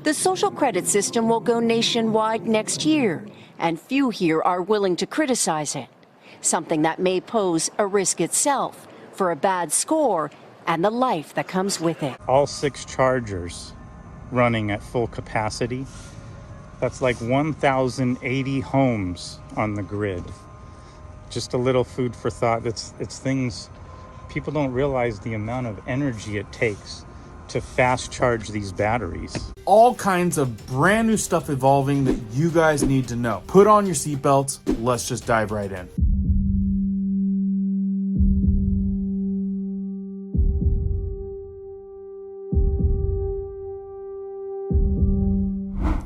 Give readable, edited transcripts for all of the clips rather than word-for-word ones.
The social credit system will go nationwide next year, and few here are willing to criticize it, something that may pose a risk itself for a bad score and the life that comes with it. All 6 chargers running at full capacity. That's like 1,080 homes on the grid. Just a little food for thought. It's things people don't realize, the amount of energy it takes to fast charge these batteries. All kinds of brand new stuff evolving that you guys need to know. Put on your seatbelts. Let's just dive right in.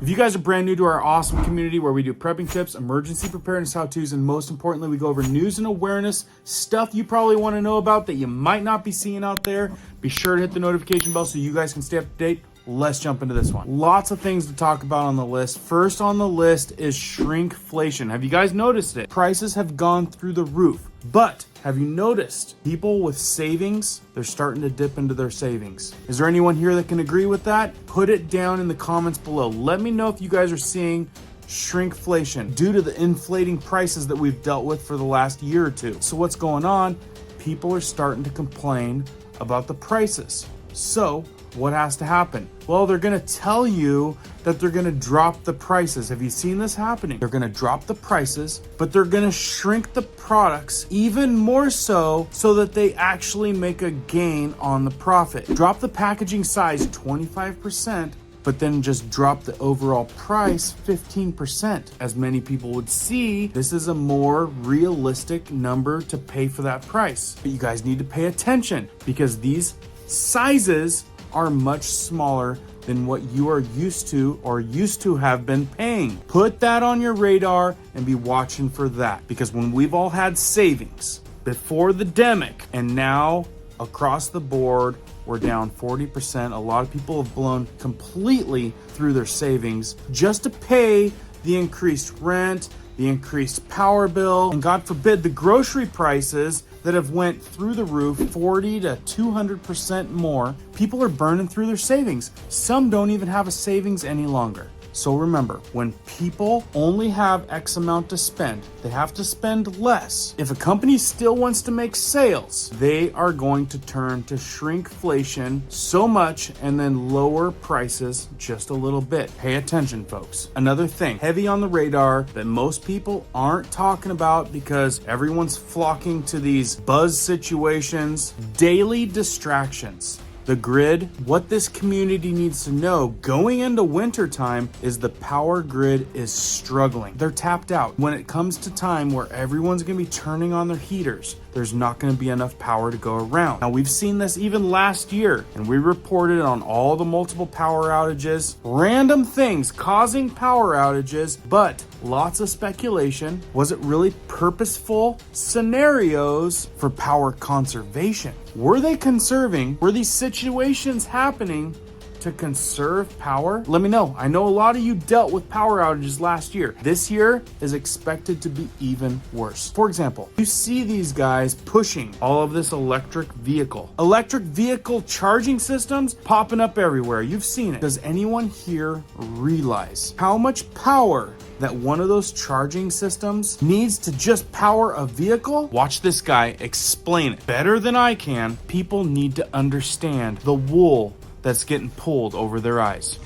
If you guys are brand new to our awesome community where we do prepping tips, emergency preparedness how-tos, and most importantly, we go over news and awareness, stuff you probably want to know about that you might not be seeing out there, be sure to hit the notification bell so you guys can stay up to date. Let's jump into this one. Lots of things to talk about on the list. First on the list is shrinkflation. Have you guys noticed it? Prices have gone through the roof, but have you noticed people with savings, they're starting to dip into their savings? Is there anyone here that can agree with that? Put it down in the comments below. Let me know if you guys are seeing shrinkflation due to the inflating prices that we've dealt with for the last year or two. So what's going on? People are starting to complain about the prices. So what has to happen? Well, they're going to tell you that they're going to drop the prices. Have you seen this happening? They're going to drop the prices, but they're going to shrink the products even more so that they actually make a gain on the profit. Drop the packaging size 25%, but then just drop the overall price 15%. As many people would see, this is a more realistic number to pay for that price. But you guys need to pay attention because these sizes are much smaller than what you are used to or used to have been paying. Put that on your radar and be watching for that, because when we've all had savings before the demic and now across the board we're down 40%, a lot of people have blown completely through their savings just to pay the increased rent, the increased power bill, and God forbid the grocery prices that have went through the roof 40 to 200% more. People are burning through their savings. Some don't even have a savings any longer. So remember, when people only have X amount to spend, they have to spend less. If a company still wants to make sales, they are going to turn to shrinkflation so much and then lower prices just a little bit. Pay attention, folks. Another thing heavy on the radar that most people aren't talking about because everyone's flocking to these buzz situations, daily distractions. The grid, what this community needs to know going into wintertime is the power grid is struggling. They're tapped out. When it comes to time where everyone's going to be turning on their heaters, there's not going to be enough power to go around. Now, we've seen this even last year, and we reported on all the multiple power outages, random things causing power outages, but lots of speculation. Was it really purposeful scenarios for power conservation? Were they conserving? Were these situations happening to conserve power? Let me know. I know a lot of you dealt with power outages last year. This year is expected to be even worse. For example, you see these guys pushing all of this electric vehicle charging systems popping up everywhere. You've seen it. Does anyone here realize how much power that one of those charging systems needs to just power a vehicle? Watch this guy explain it better than I can. People need to understand the wool that's getting pulled over their eyes.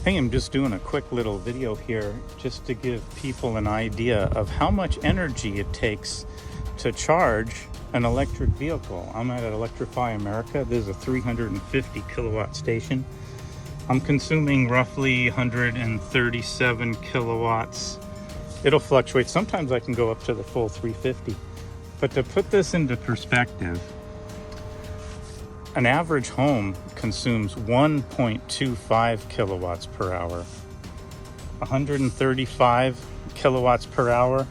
Hey, I'm just doing a quick little video here just to give people an idea of how much energy it takes to charge an electric vehicle. I'm at Electrify America. This is a 350 kilowatt station. I'm consuming roughly 137 kilowatts. It'll fluctuate. Sometimes I can go up to the full 350. But to put this into perspective, an average home consumes 1.25 kilowatts per hour. 135 kilowatts per hour.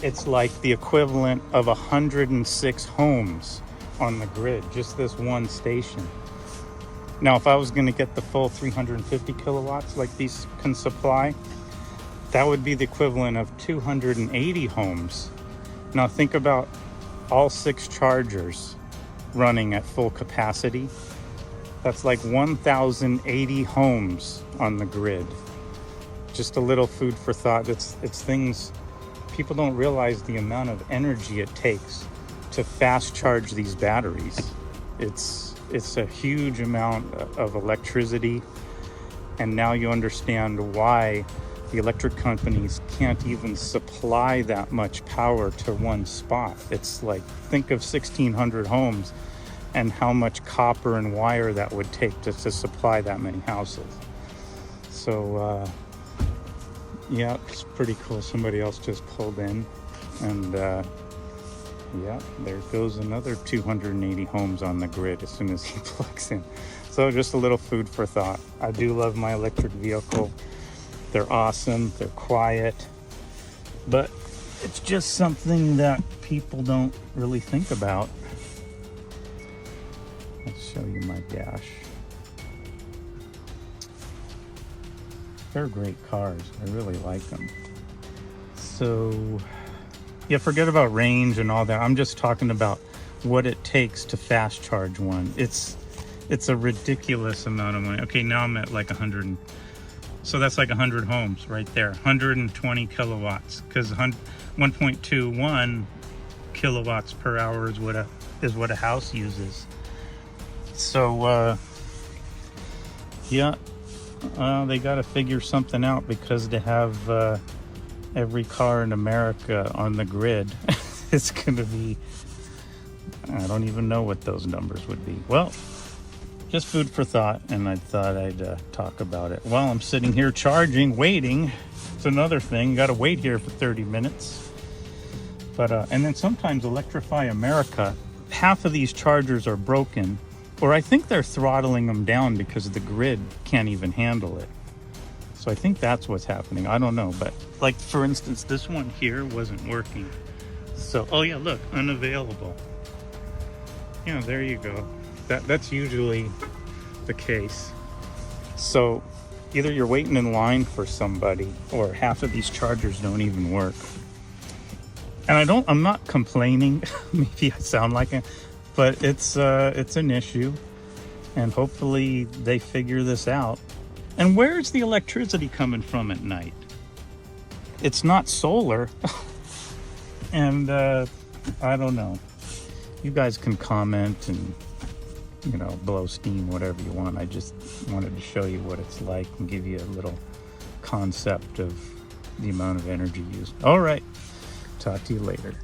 It's like the equivalent of 106 homes on the grid, just this one station. Now, if I was going to get the full 350 kilowatts like these can supply, that would be the equivalent of 280 homes. Now think about all 6 chargers running at full capacity. That's like 1,080 homes on the grid. Just a little food for thought. It's things people don't realize the amount of energy it takes to fast charge these batteries. It's a huge amount of electricity, and now you understand why the electric companies can't even supply that much power to one spot. It's like, think of 1,600 homes and how much copper and wire that would take to supply that many houses. So yeah, it's pretty cool. Somebody else just pulled in, and yeah, there goes another 280 homes on the grid as soon as he plugs in. So just a little food for thought. I do love my electric vehicle. They're awesome, they're quiet, but it's just something that people don't really think about. Let's show you my dash. They're great cars. I really like them. So yeah, forget about range and all that. I'm just talking about what it takes to fast charge one. It's a ridiculous amount of money. Okay, now I'm at like 100. So that's like 100 homes right there. 120 kilowatts, because 1.21 kilowatts per hour is what a house uses. So yeah, they got to figure something out, because to have every car in America on the grid, it's going to be, I don't even know what those numbers would be. Well, just food for thought, and I thought I'd talk about it while I'm sitting here charging, waiting. It's another thing, got to wait here for 30 minutes. But and then sometimes Electrify America, half of these chargers are broken, or I think they're throttling them down because the grid can't even handle it. So I think that's what's happening. I don't know, but like for instance, this one here wasn't working. So, oh yeah, look, unavailable. Yeah, there you go. That's usually the case. So either you're waiting in line for somebody, or half of these chargers don't even work. And I'm not complaining. Maybe I sound like it, but it's an issue, and hopefully they figure this out. And where's the electricity coming from at night? It's not solar. And I don't know. You guys can comment and, you know, blow steam, whatever you want. I just wanted to show you what it's like and give you a little concept of the amount of energy used. All right. Talk to you later.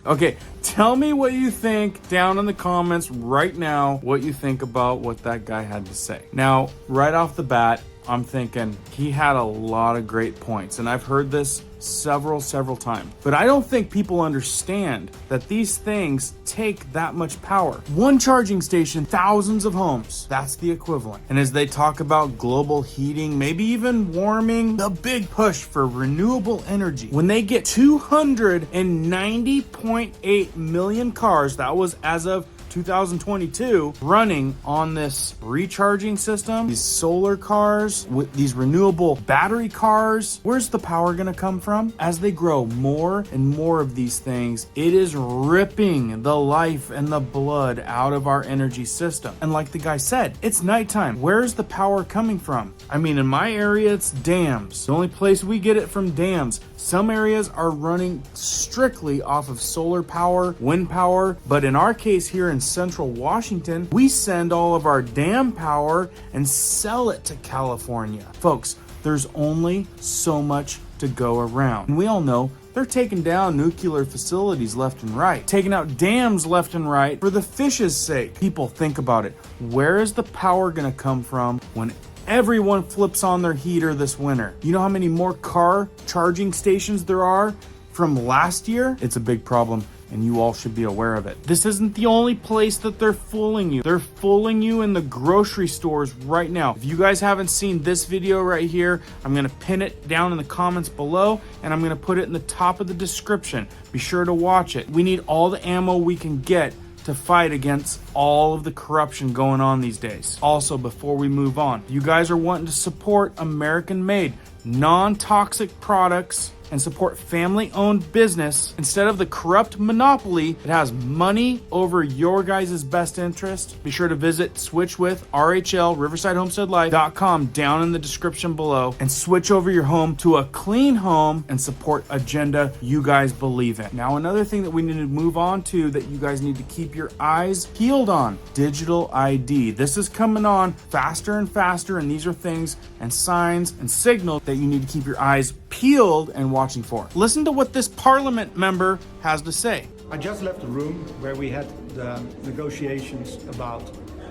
Okay, tell me what you think down in the comments right now, what you think about what that guy had to say. Now, right off the bat, I'm thinking he had a lot of great points, and I've heard this several times. But I don't think people understand that these things take that much power. One charging station, thousands of homes. That's the equivalent. And as they talk about global heating, maybe even warming, the big push for renewable energy. When they get 290.8 million cars, that was as of 2022, running on this recharging system, these solar cars, with these renewable battery cars, where's the power gonna come from? As they grow more and more of these things, it is ripping the life and the blood out of our energy system. And like the guy said, it's nighttime. Where's the power coming from? I mean, in my area, it's dams. The only place we get it from dams. Some areas are running strictly off of solar power, wind power, but in our case here in Central Washington, we send all of our dam power and sell it to California. Folks, there's only so much to go around. And we all know they're taking down nuclear facilities left and right, taking out dams left and right for the fish's sake. People, think about it. Where is the power gonna come from when everyone flips on their heater this winter? You know how many more car charging stations there are from last year? It's a big problem, and you all should be aware of it. This isn't the only place that they're fooling you. They're fooling you in the grocery stores right now. If you guys haven't seen this video right here, I'm gonna pin it down in the comments below, and I'm gonna put it in the top of the description. Be sure to watch it. We need all the ammo we can get to fight against all of the corruption going on these days. Also, before we move on, you guys are wanting to support American-made, non-toxic products and support family-owned business instead of the corrupt monopoly that has money over your guys' best interest, be sure to visit switchwithrhlriversidehomesteadlife.com down in the description below and switch over your home to a clean home and support agenda you guys believe in. Now, another thing that we need to move on to that you guys need to keep your eyes peeled on, digital ID. This is coming on faster and faster, and these are things and signs and signals that you need to keep your eyes peeled and watching for. Listen to what this parliament member has to say. I just left the room where we had the negotiations about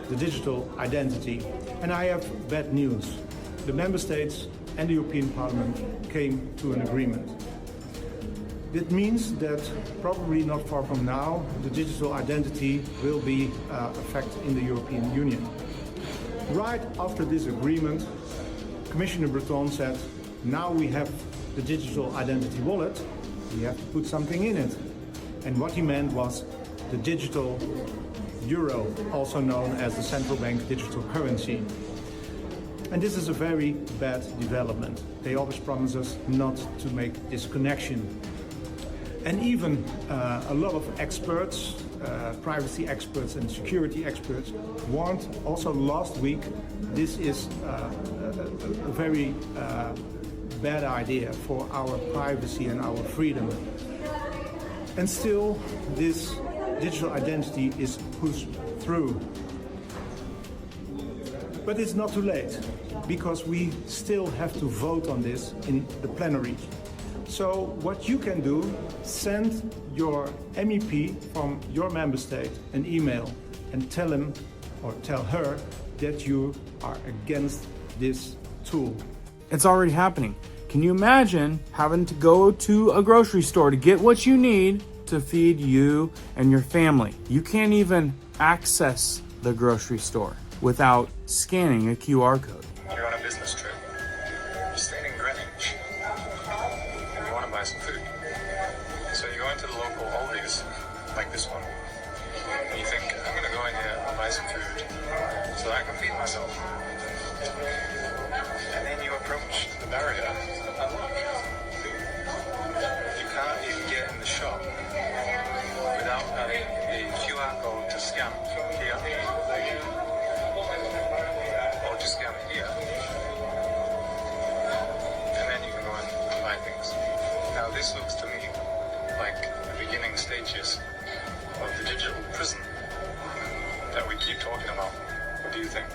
the digital identity, and I have bad news. The member states and the European Parliament came to an agreement. It means that probably not far from now, the digital identity will be effect in the European Union. Right after this agreement, Commissioner Breton said, now we have the digital identity wallet, we have to put something in it. And what he meant was the digital euro, also known as the central bank digital currency. And this is a very bad development. They always promise us not to make this connection. And even a lot of experts, privacy experts and security experts, warned also last week this is a very bad idea for our privacy and our freedom. And still, this digital identity is pushed through. But it's not too late, because we still have to vote on this in the plenary. So what you can do, send your MEP from your member state an email and tell him or tell her that you are against this tool. It's already happening. Can you imagine having to go to a grocery store to get what you need to feed you and your family? You can't even access the grocery store without scanning a QR code. You're on a business trip. You're staying in Greenwich. And you want to buy some food. So you go into the local Aldi's, like this one. And you think, I'm going to go in here and buy some food so that I can feed myself. And then you approach the barrier and look. You can't even get in the shop without having a QR code to scan here. Or just scan it here. And then you can go and buy things. Now this looks to me like the beginning stages of the digital prison that we keep talking about. What do you think?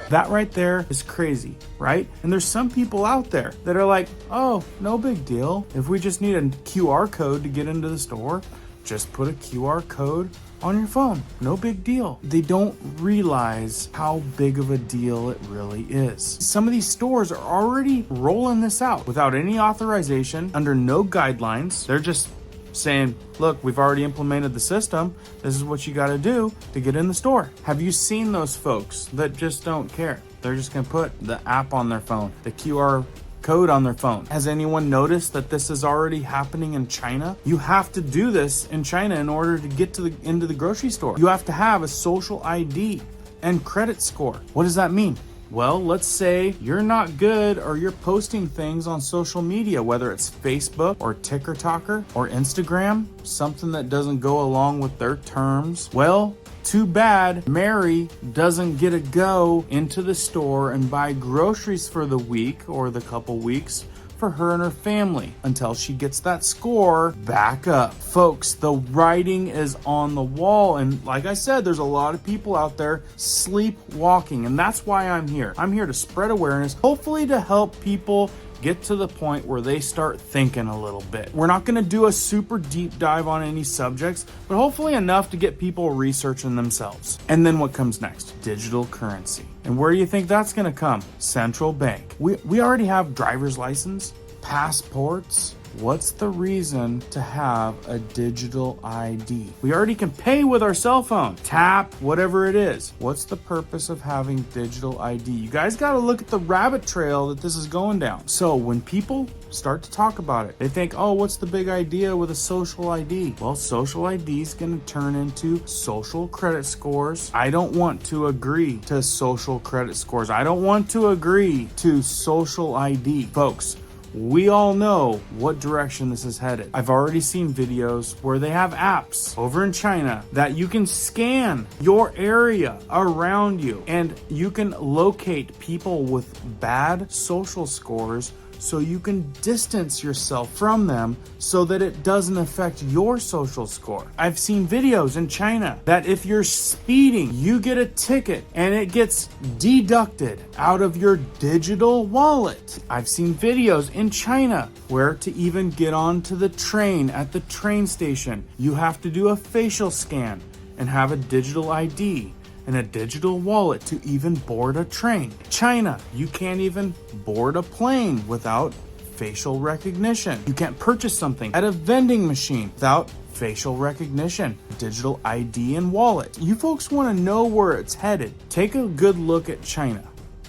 That right there is crazy, right? And there's some people out there that are like, oh, no big deal. If we just need a QR code to get into the store, just put a QR code on your phone. No big deal. They don't realize how big of a deal it really is. Some of these stores are already rolling this out without any authorization, under no guidelines. They're just saying, look, we've already implemented the system. This is what you got to do to get in the store. Have you seen those folks that just don't care? They're just going to put the app on their phone, the QR code on their phone. Has anyone noticed that this is already happening in China? You have to do this in China in order to get to into the grocery store. You have to have a social ID and credit score. What does that mean? Well, let's say you're not good or you're posting things on social media, whether it's Facebook or TikTok or Instagram, something that doesn't go along with their terms. Well, too bad Mary doesn't get to go into the store and buy groceries for the week or the couple weeks for her and her family until she gets that score back up. Folks, the writing is on the wall. And like I said, there's a lot of people out there sleepwalking. And that's why I'm here. I'm here to spread awareness, hopefully to help people get to the point where they start thinking a little bit. We're not going to do a super deep dive on any subjects, but hopefully enough to get people researching themselves. And then what comes next? Digital currency. And where do you think that's going to come? Central bank. We already have driver's license, passports. What's the reason to have a digital ID? We already can pay with our cell phone, tap, whatever it is. What's the purpose of having digital ID? You guys got to look at the rabbit trail that this is going down. So when people start to talk about it, they think, oh, what's the big idea with a social ID? Well, social ID is going to turn into social credit scores. I don't want to agree to social credit scores. I don't want to agree to social ID. Folks, we all know what direction this is headed. I've already seen videos where they have apps over in China that you can scan your area around you and you can locate people with bad social scores so you can distance yourself from them so that it doesn't affect your social score. I've seen videos in China that if you're speeding, you get a ticket and it gets deducted out of your digital wallet. I've seen videos in China where to even get onto the train at the train station, you have to do a facial scan and have a digital ID and a digital wallet to even board a train. China, you can't even board a plane without facial recognition. You can't purchase something at a vending machine without facial recognition, digital ID and wallet. You folks want to know where it's headed. Take a good look at China,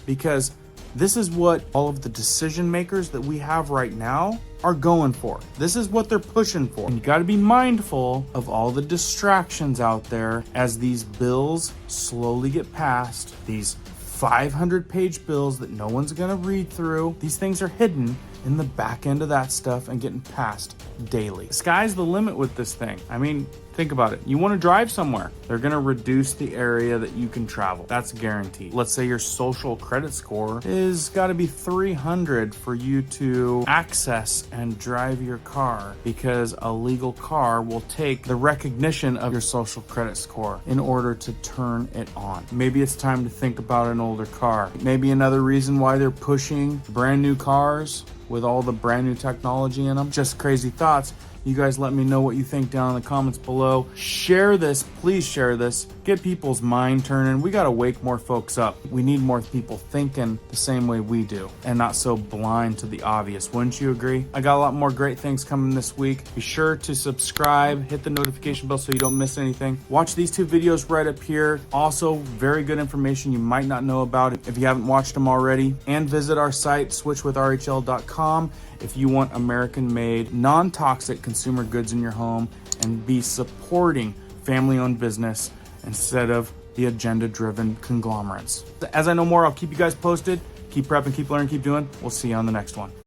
because this is what all of the decision makers that we have right now are going for. This is what they're pushing for. And you got to be mindful of all the distractions out there as these bills slowly get passed. These 500-page bills that no one's going to read through. These things are hidden in the back end of that stuff and getting passed daily. Sky's the limit with this thing. I mean, think about it. You want to drive somewhere, they're going to reduce the area that you can travel. That's guaranteed. Let's say your social credit score is got to be 300 for you to access and drive your car, because a legal car will take the recognition of your social credit score in order to turn it on. Maybe it's time to think about an older car. Maybe another reason why they're pushing brand new cars with all the brand new technology in them. Just crazy thoughts. You guys let me know what you think down in the comments below. Share this, please share this. Get people's mind turning. We gotta wake more folks up. We need more people thinking the same way we do and not so blind to the obvious. Wouldn't you agree? I got a lot more great things coming this week. Be sure to subscribe, hit the notification bell so you don't miss anything. Watch these two videos right up here. Also, very good information you might not know about if you haven't watched them already. And visit our site, switchwithrhl.com, if you want American-made, non-toxic consumer goods in your home and be supporting family-owned business instead of the agenda-driven conglomerates. As I know more, I'll keep you guys posted. Keep prepping, keep learning, keep doing. We'll see you on the next one.